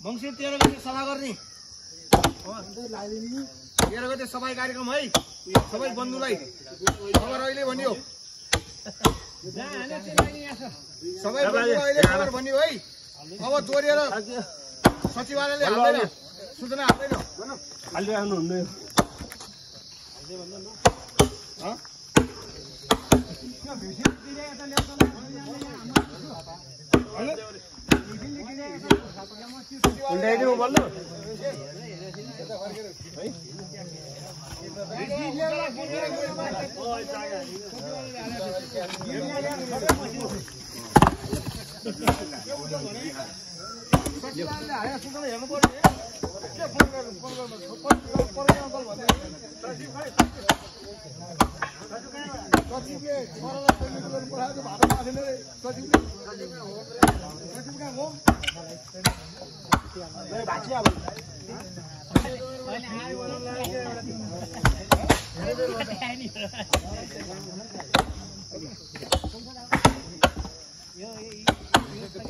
मंगसिर 13 गते सभा गर्ने 13 गते सफाई कार्यक्रम है सबै बन्धुलाई खबर अहिले भनियो सबै बन्धुलाई अहिले खबर भनियो है अब जोडिएर सचिवालयले हाल्दैन सूचना हाल्दैन हालिराख्नु हुन्न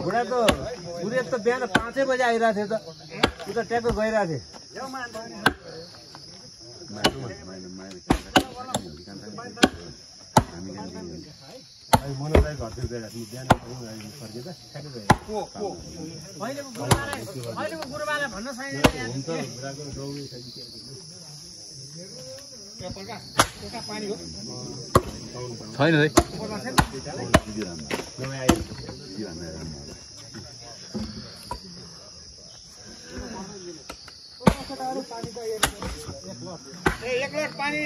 बुढाको बुढे त बिहान 5 बजे आइरहेको थियो त उ त ट्याक्क गइरहेको थियो मनोलाई घरतिर गइरहेको बिहान फर्केर ठ्याक्क गयो अहिलेको गुरुबालाई भन्न छैन हुन्छ बुढाको दौडी पानी हो छैन है एक लोट पानी